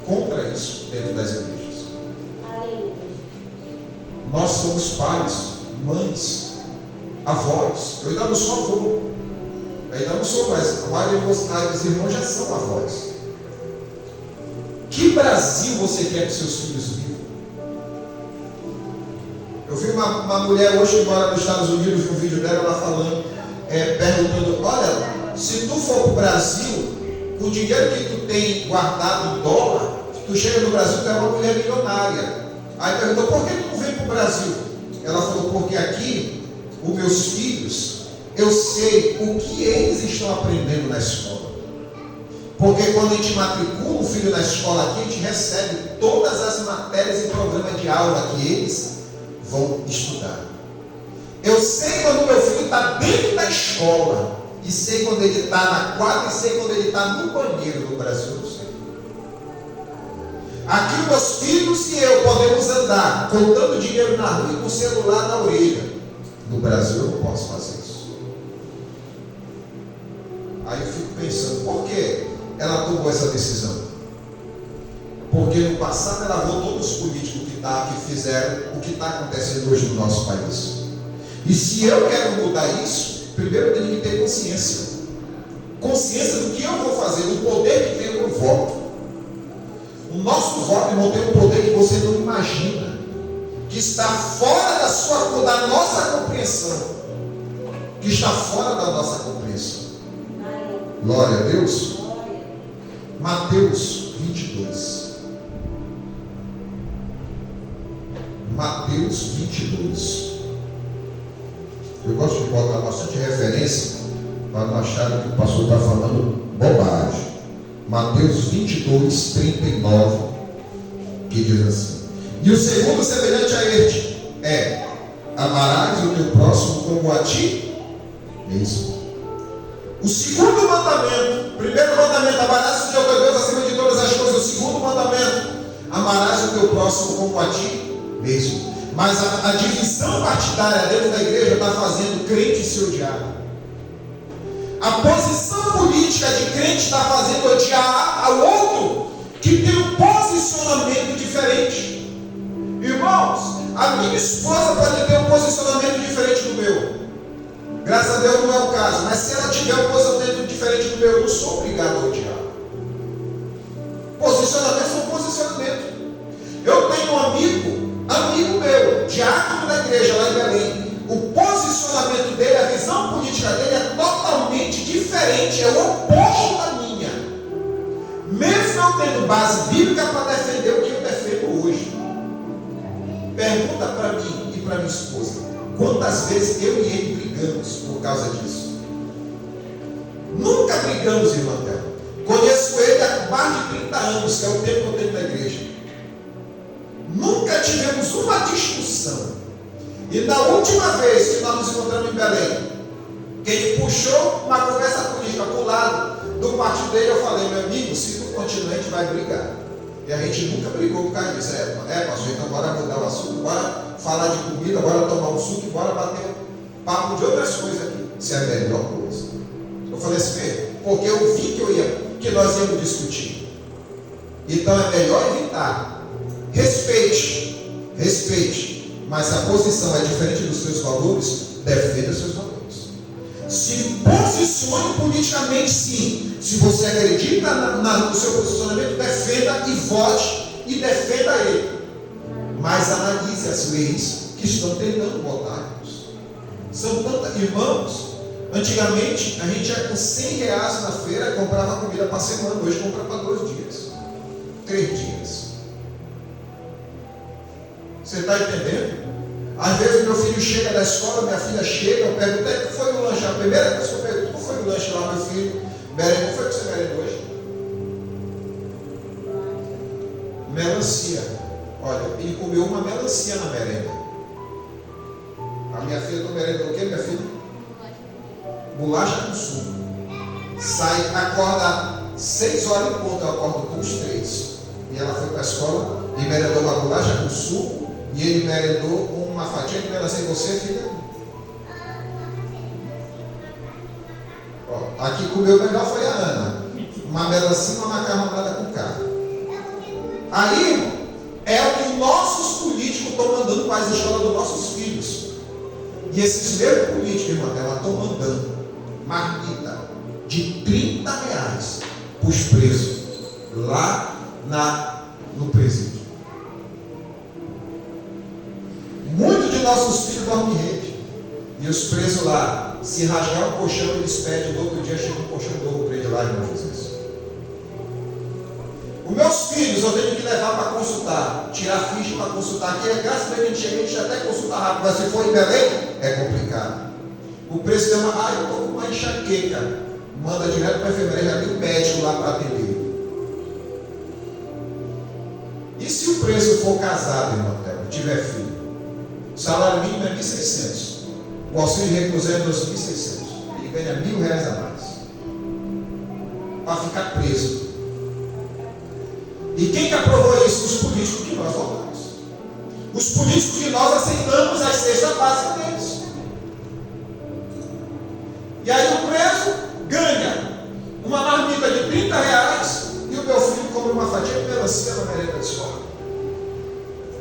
contra isso dentro das igrejas. Nós somos pais, mães, avós. Eu ainda não sou avô. Ainda não sou, mas a maioria dos irmãos já são avós. Que Brasil você quer que seus filhos vivam? Eu vi uma mulher hoje que mora nos Estados Unidos, vi um vídeo dela, ela falando, perguntando, olha, se tu for para o Brasil, com o dinheiro que tu tem guardado em dólar, tu chega no Brasil, tu é uma mulher milionária. Aí perguntou, por que tu não vem para o Brasil? Ela falou, porque aqui, os meus filhos, eu sei o que eles estão aprendendo na escola. Porque quando a gente matricula um filho na escola aqui, a gente recebe todas as matérias e programas de aula que eles vão estudar. Eu sei quando meu filho está dentro da escola, e sei quando ele está na quadra, e sei quando ele está no banheiro do Brasil, eu sei. Aqui meus filhos e eu podemos andar contando dinheiro na rua e com o celular na orelha. No Brasil eu não posso fazer isso. Aí eu fico pensando, por que ela tomou essa decisão? Porque no passado ela votou nos políticos que fizeram o que está acontecendo hoje no nosso país. E se eu quero mudar isso, primeiro eu tenho que ter consciência. Consciência do que eu vou fazer, do poder que tem no voto. O nosso voto, irmão, tem um poder que você não imagina, que está fora da nossa compreensão. Que está fora da nossa compreensão. Glória a Deus. Mateus 22. Mateus 22. Eu gosto de botar bastante referência para não acharem que o pastor está falando bobagem. Mateus 22, 39, que diz assim: e o segundo semelhante a este é: amarás o teu próximo como a ti mesmo. O segundo mandamento, primeiro mandamento, amarás o teu Deus acima de todas as coisas. O segundo mandamento, amarás o teu próximo como a ti mesmo. Mas a divisão partidária dentro da igreja está fazendo crente se odiar. A posição política de crente está fazendo odiar ao outro que tem um posicionamento diferente. Irmãos, a minha esposa pode ter um posicionamento diferente do meu. Graças a Deus não é o caso. Mas se ela tiver um posicionamento diferente do meu, eu não sou obrigado a odiar. Posicionamento é um posicionamento. Eu tenho um amigo meu, diácono da igreja lá em Belém. O posicionamento dele, a visão política dele é totalmente diferente, é o oposto da minha. Mesmo eu tendo base bíblica para defender o que eu defendo hoje. Pergunta para mim e para minha esposa, quantas vezes eu e ele brigamos por causa disso? Nunca brigamos, irmã Théo. Conheço ele há mais de 30 anos, que é o tempo que eu tenho na igreja. Nunca tivemos uma discussão. E na última vez que nós nos encontramos em Belém, que ele puxou uma conversa política para o lado do partido dele. Eu falei, meu amigo, se tu continuar, a gente vai brigar. E a gente nunca brigou por causa disso. Pastor, então bora mudar o assunto, bora falar de comida, bora tomar um suco, bora bater um papo de outras coisas aqui. Isso é a melhor coisa. Eu falei assim mesmo, porque eu vi que nós íamos discutir. Então é melhor evitar. Respeite, mas se a posição é diferente dos seus valores, defenda os seus valores. Se posicione politicamente, sim. Se você acredita no seu posicionamento, defenda e vote e defenda ele. Mas analise as leis que estão tentando botar-nos. São tantas, irmãos. Antigamente a gente ia com 100 reais na feira e comprava comida para a semana. Hoje compra para 2 dias, 3 dias. Você está entendendo? Às vezes meu filho chega da escola, minha filha chega, eu pergunto, o que foi no lanche? A primeira coisa que eu pergunto, qual foi no lanche lá, meu filho? Merenda, qual foi que você merendou hoje? Melancia. Olha, ele comeu uma melancia na merenda. A minha filha está merendando o quê, minha filha? Bolacha com suco. Sai, acorda 6 horas em ponto, eu acordo com os 3. E ela foi para a escola e merendou uma bolacha com suco. E ele merendou uma fatia de melancia. Você, filha? Ó, aqui comeu melhor foi a Ana. Uma melancia e uma macarronada com carne. Aí, é o que os nossos políticos estão mandando para as escolas dos nossos filhos. E esses mesmos políticos, irmão, ela estão mandando marmita de 30 reais para os presos lá no presídio. Muitos de nossos filhos dormem em rede. E os presos lá, se rasgar um colchão, eles pedem, no outro dia chega um colchão novo para ele lá, irmão Jesus. Os meus filhos eu tenho que levar para consultar, tirar ficha para consultar. Aqui é graças a Deus, a gente até consulta rápido, mas se for em Belém, é complicado. O preso tem eu estou com uma enxaqueca. Manda direto para a enfermeira, já tem um médico lá para atender. E se o preso for casado, irmão, tiver filho? O salário mínimo é 1.600. O auxílio reclusão é 2.600. Ele ganha R$1.000 a mais. Para ficar preso. E quem que aprovou isso? Os políticos que nós votamos. Os políticos que nós aceitamos as cestas básicas deles. E aí o preso ganha uma marmita de 30 reais e o meu filho come uma fatia de melancia na merenda da escola.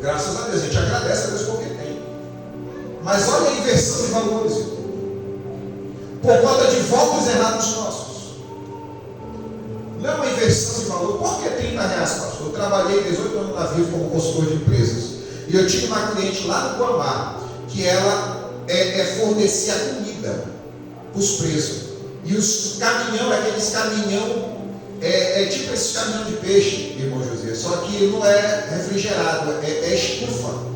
Graças a Deus, a gente agradece a Deus porque tem. Mas olha a inversão de valores, por conta de votos errados nossos. Não é uma inversão de valor. Por que 30 reais, pastor? Eu trabalhei 18 anos na Vivo como consultor de empresas. E eu tive uma cliente lá no Guamá, que ela fornecia comida para os presos. E os caminhão, aqueles caminhão, tipo esses caminhão de peixe, irmão José. Só que não é refrigerado, é estufa.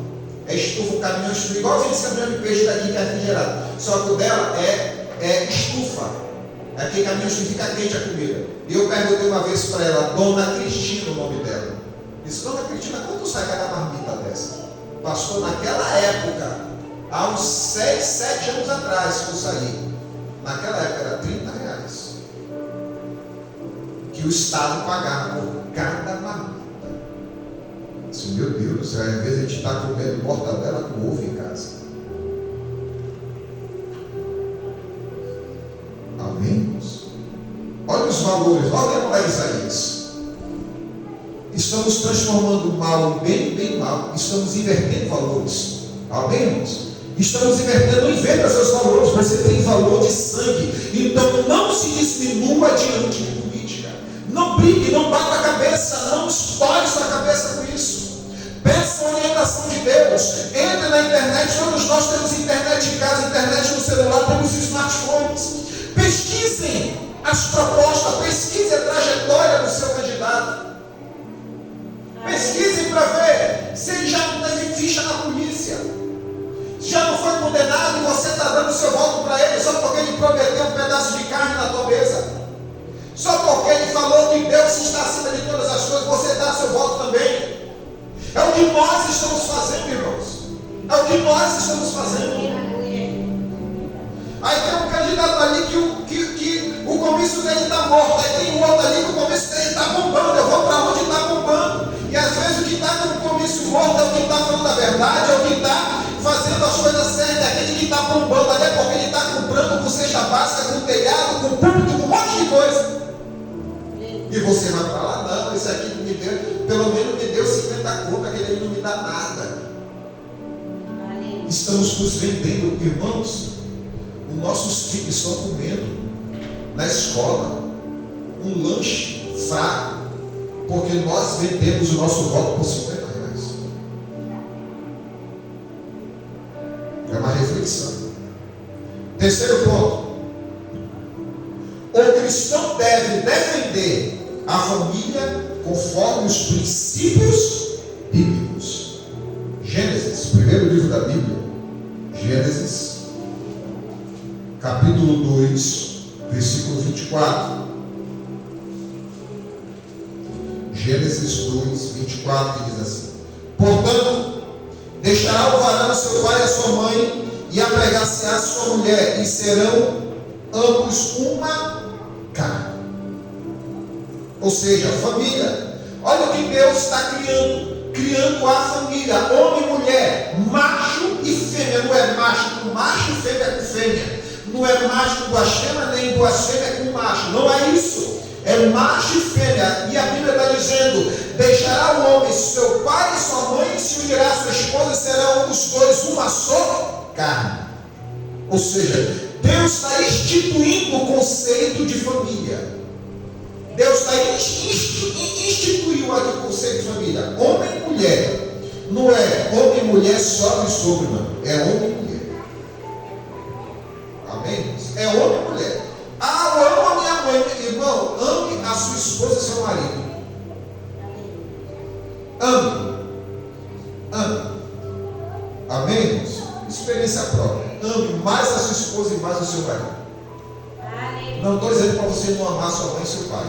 É estufa, o caminhão estufa, igual esse caminhão de peixe daqui que é refrigerado. Só que o dela é estufa. Aquele caminhão estufa, fica quente a comida. E eu perguntei uma vez para ela, Dona Cristina, o nome dela. Disse, Dona Cristina, quanto sai cada marmita dessa? Pastor, naquela época, há uns 6, 7 anos atrás que eu saí. Naquela época era 30 reais. Que o Estado pagava por cada marmita. Disse, meu Deus do céu, às vezes a gente está comendo mortadela com ovo em casa. Amém? Olha os valores, olha para Isaías. Estamos transformando o mal em bem, bem mal. Estamos invertendo valores. Amém, irmãos? Estamos invertendo, não inverta seus valores. Você tem valor de sangue. Então não se diminua diante de política. Não brigue, não bata a cabeça, não estoure sua cabeça com isso. Peça a orientação de Deus. Entre na internet, todos nós temos internet em casa, internet no celular, temos smartphones. Pesquisem as propostas, pesquisem a trajetória do seu candidato. Pesquisem para ver se ele já não teve ficha na polícia, já não foi condenado e você está dando seu voto para ele só porque ele prometeu um pedaço de carne na tua mesa, só porque ele falou que Deus está acima de todas as coisas, você dá seu voto também. É o que nós estamos fazendo, irmãos. É o que nós estamos fazendo. Aí tem um candidato ali que o comício dele está morto. Aí tem um outro ali que o comício dele está bombando. Eu vou para onde está bombando. E às vezes o que está com o comício morto é o que está falando a verdade, é o que está fazendo as coisas certas, é aquele que está bombando ali, é porque ele está comprando com cesta básica, com telhado, com púlpito, com um monte de coisa. E você vai para lá, não, esse aqui me deu, pelo menos me deu 50 contas, aquele aí não me dá nada. Estamos nos vendendo, irmãos. Os nossos filhos estão comendo na escola um lanche fraco, porque nós vendemos o nosso voto por 50 reais. É uma reflexão. Terceiro ponto: o cristão deve defender a família conforme os princípios bíblicos. Gênesis, primeiro livro da Bíblia, Gênesis, capítulo 2, versículo 24. Gênesis 2, 24, que diz assim: portanto, deixará o varão seu pai e a sua mãe, e apegar-se-á a sua mulher, e serão ambos uma carne. Ou seja, família. Olha o que Deus está criando a família, homem e mulher, macho e fêmea. Não é macho com macho e fêmea com fêmea. Não é macho com duas fêmeas, nem duas fêmeas com macho. Não é isso. É macho e fêmea. E a Bíblia está dizendo: deixará o homem seu pai e sua mãe, e se unirá a sua esposa, e serão os dois uma só carne. Ou seja, Deus está instituindo o conceito de família. Deus está instituiu aqui o conceito de família. Homem e mulher. Não é homem e mulher só e sobre, não. É homem e mulher. Amém? É homem e mulher. Ah, eu amo a minha mãe. Irmão, ame a sua esposa e seu marido. Ame. Ame. Amém, irmãos? Experiência própria. Ame mais a sua esposa e mais o seu marido. Não estou dizendo para você não amar sua mãe e seu pai.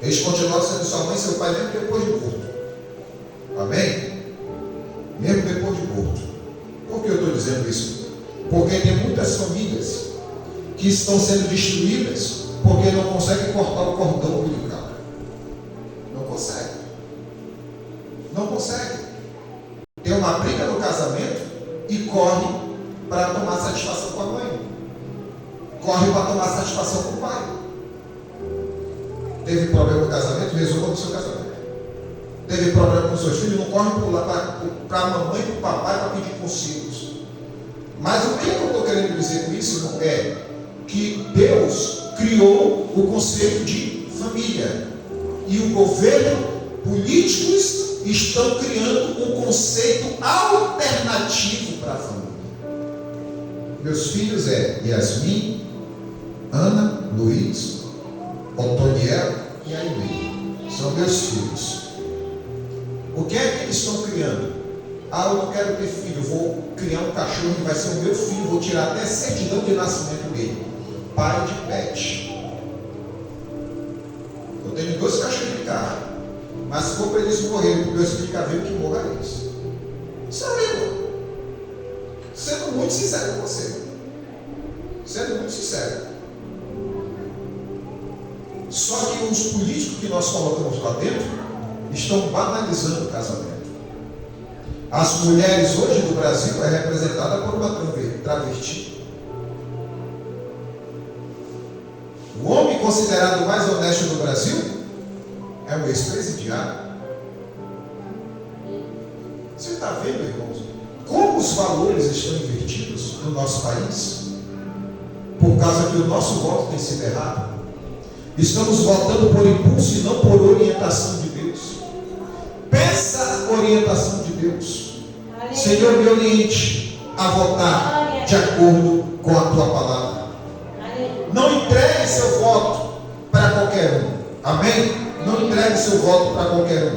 Eles continuam sendo sua mãe e seu pai mesmo depois de morto. Amém? Mesmo depois de morto. Por que eu estou dizendo isso? Porque tem muitas famílias que estão sendo destruídas porque não conseguem cortar o cordão umbilical. Não consegue. Não consegue. Tem uma briga no casamento e corre para tomar satisfação com a mãe. Corre para tomar satisfação com o pai. Teve problema no casamento, resolva no seu casamento. Teve problema com seus filhos, não corre para a mamãe e para o papai para pedir conselhos. Mas o que eu estou querendo dizer com isso, irmão, é que Deus criou o conceito de família. E o governo, políticos, estão criando um conceito alternativo para a família. Meus filhos é Yasmin, Ana, Luiz, Otoniel e Aimee. São meus filhos. O que é que eles estão criando? Ah, eu não quero ter filho, vou criar um cachorro que vai ser o meu filho, vou tirar até certidão de nascimento dele. Pai de pet. Eu tenho 2 cachorros de carro, mas se for para eles morrerem, porque Deus fica vendo que morra eles. Isso é mesmo. Sendo muito sincero com você. Sendo muito sincero. Só que os políticos que nós colocamos lá dentro estão banalizando o casamento. As mulheres hoje do Brasil é representada por uma travesti. O homem considerado mais honesto do Brasil é o ex-presidiário. Você está vendo, irmãos, como os valores estão invertidos no nosso país? Por causa que o nosso voto tem sido errado. Estamos votando por impulso e não por orientação de Deus. Peça a orientação de Deus. Senhor, me oriente a votar de acordo com a tua palavra. Não entregue seu voto para qualquer um. Amém? Não entregue seu voto para qualquer um.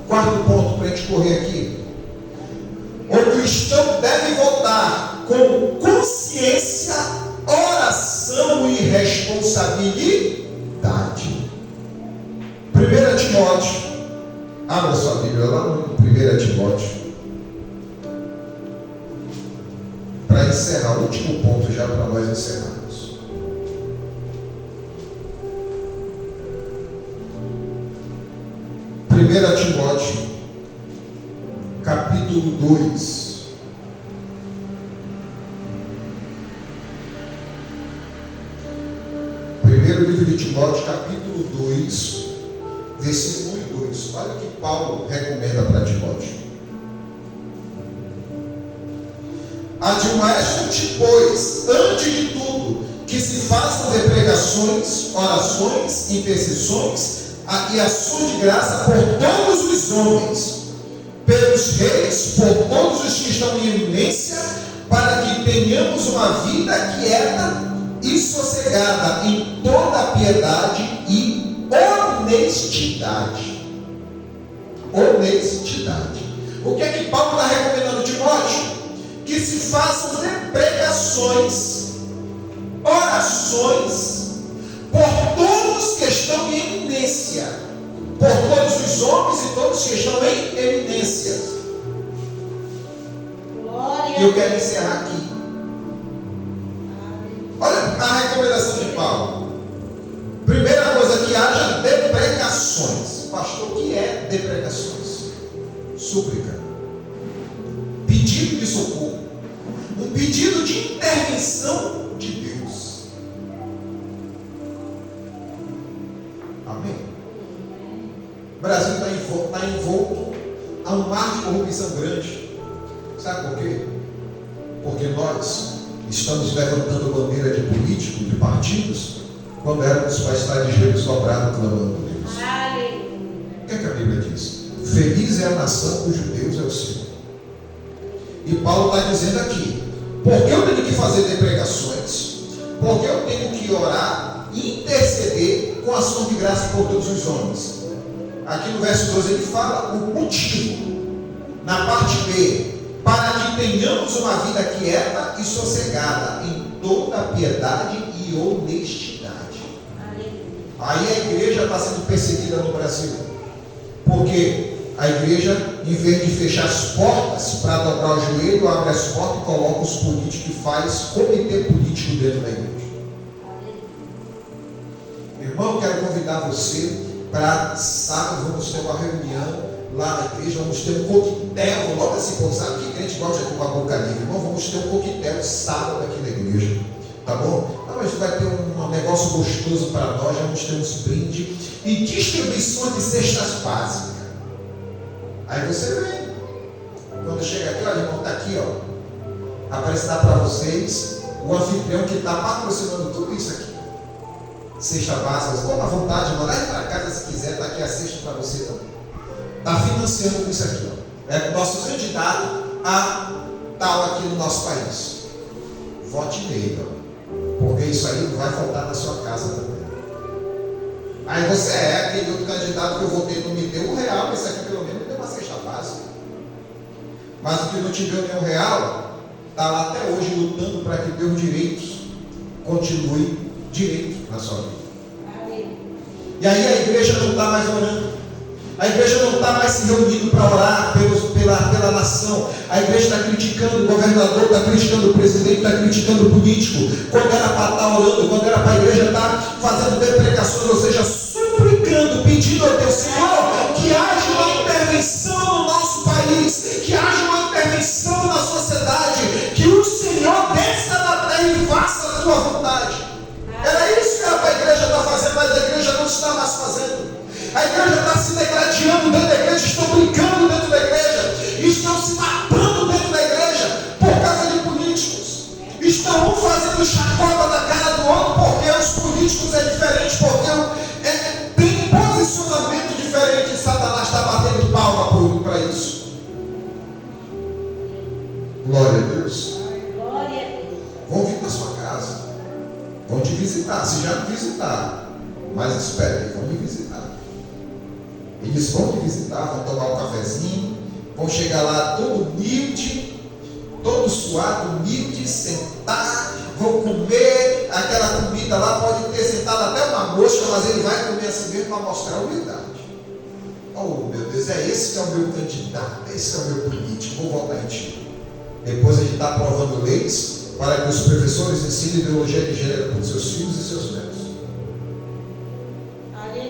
Quarto ponto para a gente correr aqui. O cristão deve votar com consciência, oração e responsabilidade. 1 Timóteo. Abra sua Bíblia lá no 1 Timóteo. Para encerrar o último ponto já para nós encerrarmos. Primeira Timóteo, capítulo 2. Primeiro livro de Timóteo, capítulo 2, versículo 1 e 2. Olha o que Paulo recomenda para Timóteo. Admoesta-te, pois, antes de tudo, que se façam de pregações, orações, intercessões e ações de graça por todos os homens, pelos reis, por todos os que estão em eminência, para que tenhamos uma vida quieta e sossegada em toda piedade e honestidade. Honestidade. O que é que Paulo está recomendando, Timóteo? Que se façam de pregações, orações, por todos que estão em eminência, por todos os homens e todos que estão em eminência. E eu quero encerrar aqui. Olha a recomendação de Paulo. Primeira coisa, que haja deprecações. Pastor, o que é deprecações? Súplica, pedido de socorro, um pedido de intervenção de Deus. Amém? O Brasil está envolto a um mar de corrupção grande. Sabe por quê? Porque nós estamos levantando bandeira de políticos, de partidos, quando éramos para estar de joelhos dobrados clamando por Deus. O que é que a Bíblia diz? Feliz é a nação cujo Deus é o Senhor. E Paulo está dizendo aqui, porque eu tenho que fazer depregações, porque eu tenho que orar e interceder com ação de graça por todos os homens. Aqui no verso 12 ele fala o motivo. Na parte B, para que tenhamos uma vida quieta e sossegada em toda piedade e honestidade. Aí a igreja está sendo perseguida no Brasil, porque a igreja, em vez de fechar as portas para dobrar o joelho, abre as portas e coloca os políticos e faz comitê político dentro da igreja. Irmão, eu quero convidar você para sábado. Vamos ter uma reunião lá na igreja, vamos ter um coquetel. Logo assim, pô, sabe que crente gosta de ir com a boca livre? Irmão, vamos ter um coquetel sábado aqui na igreja, tá bom? Não, mas vai ter um negócio gostoso para nós, vamos ter uns brindes e distribuição de cestas básicas. Aí você vem, quando chega aqui, olha, irmão, está aqui, ó, apresentar para vocês o anfitrião que está patrocinando tudo isso aqui. Cesta básica, toma à vontade, irmão, leve para casa se quiser, está aqui a cesta para você também. Está financiando isso aqui, ó. É o nosso candidato a tal aqui no nosso país. Vote nele, ó, porque isso aí não vai faltar na sua casa também. Aí você aquele outro candidato que eu votei não me deu R$1, esse aqui pelo menos me deu uma cesta básica. Mas o que não te deu nem R$1, está lá até hoje lutando para que teus direitos continue direito na sua vida. E aí a igreja não está mais orando. A igreja não está mais se reunindo para orar pela nação. A igreja está criticando o governador, está criticando o presidente, está criticando o político. Quando era para estar orando, quando era para a igreja estar fazendo deprecações, ou seja, suplicando, pedindo ao teu Senhor que haja uma intervenção no nosso país, que haja uma intervenção na sociedade, que o Senhor desça da terra e faça a tua vontade. Era isso que era para a igreja estar fazendo, mas a igreja não está mais fazendo. A igreja está se degradando dentro da igreja, estão brincando dentro da igreja, estão se matando dentro da igreja por causa de políticos. Estão um fazendo chacota na cara do outro porque os políticos é diferente, porque tem posicionamento diferente. E Satanás está batendo palma para isso. Glória a Deus. Vão vir para sua casa, vão te visitar, se já te visitaram, mas espere, vão me visitar. Eles vão te visitar, vão tomar um cafezinho, vão chegar lá todo humilde, todo suado, humilde, sentar, vão comer aquela comida lá, pode ter sentado até uma mosca, mas ele vai comer assim mesmo para mostrar a humildade. Oh meu Deus, é esse que é o meu candidato, esse que é o meu político, vou votar em ti. Depois a gente está aprovando leis para que os professores ensinem ideologia de gênero para os seus filhos e seus netos.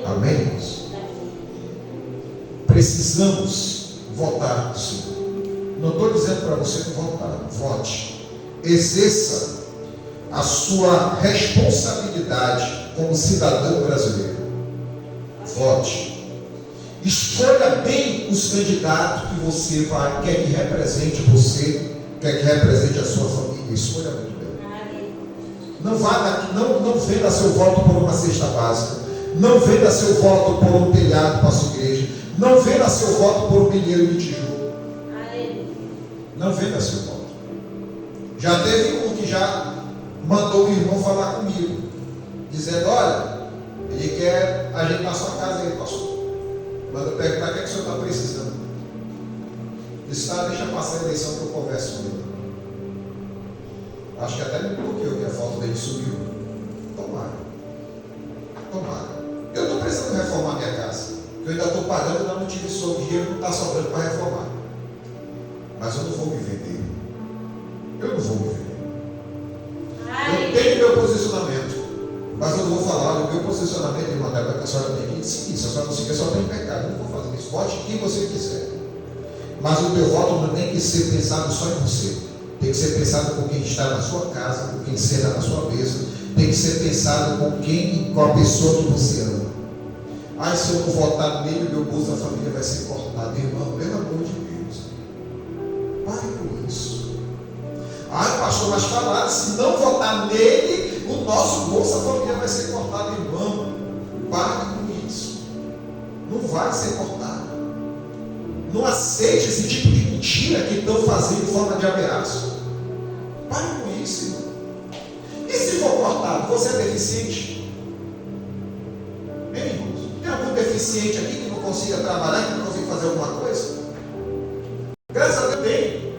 Amém, irmãos? Precisamos votar no Senhor. Não estou dizendo para você não votar, vote. Exerça a sua responsabilidade como cidadão brasileiro. Vote. Escolha bem os candidatos que você quer que represente você, quer que represente a sua família. Escolha muito bem. Não venda seu voto por uma cesta básica. Não venda seu voto por um telhado para a sua igreja. Não venda seu voto por um milheiro de tijolo. Não venda seu voto. Já teve um que já mandou o irmão falar comigo, dizendo: olha, ele quer ajeitar sua casa aí, pastor. Manda perguntar o que é que o senhor está precisando. Disse: tá, deixa passar a eleição que eu converso com ele. Acho que até me bloqueou, que a foto dele subiu. Tomara. Eu estou precisando reformar minha casa. Eu ainda estou pagando e não tive dinheiro, não está sobrando para reformar. Mas eu não vou me vender. Eu tenho meu posicionamento. Mas eu não vou falar, o meu posicionamento, irmã, que a senhora tem que seguir. Se a senhora não seguir, a senhora tem pecado. Eu não vou fazer isso. Vote quem você quiser. Mas o teu voto não tem que ser pensado só em você. Tem que ser pensado com quem está na sua casa, com quem senta na sua mesa. Tem que ser pensado com a pessoa que você ama. Se eu não votar nele, meu bolso da família vai ser cortado. Irmão, pelo amor de Deus, pare com isso. Pastor, mas falaram, se não votar nele, o nosso bolso da família vai ser cortado. Irmão, pare com isso. Não vai ser cortado. Não aceite esse tipo de mentira que estão fazendo em forma de ameaça. Pare com isso, irmão. E se for cortado, você é deficiente? Irmãos, tem algum deficiente aqui que não consiga trabalhar, que não consiga fazer alguma coisa? Graças a Deus tem.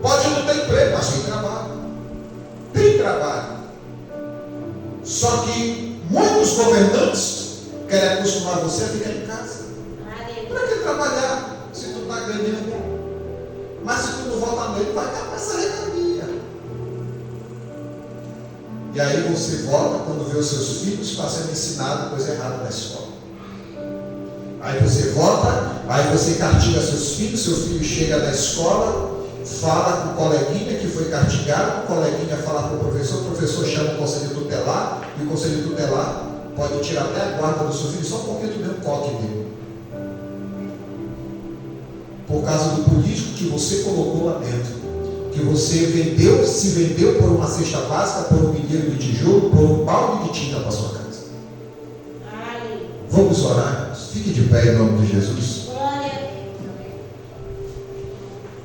Pode não ter emprego, mas tem trabalho. Tem trabalho. Só que muitos governantes querem acostumar você a ficar em casa. Para que trabalhar se tu está ganhando? Mas se tu não voltar nele, vai dar essa regalia. E aí você volta quando vê os seus filhos fazendo ensinado coisa errada na escola. Aí você volta, aí você castiga seus filhos, seu filho chega na escola, fala com o coleguinha que foi castigado, o coleguinha fala com o professor chama o conselho tutelar, e o conselho tutelar pode tirar até a guarda do seu filho só porque tu deu um coque nele. Por causa do político que você colocou lá dentro. Que você se vendeu por uma cesta básica, por um milheiro de tijolo, por um balde de tinta para sua casa. Vamos orar. Fique de pé em nome de Jesus.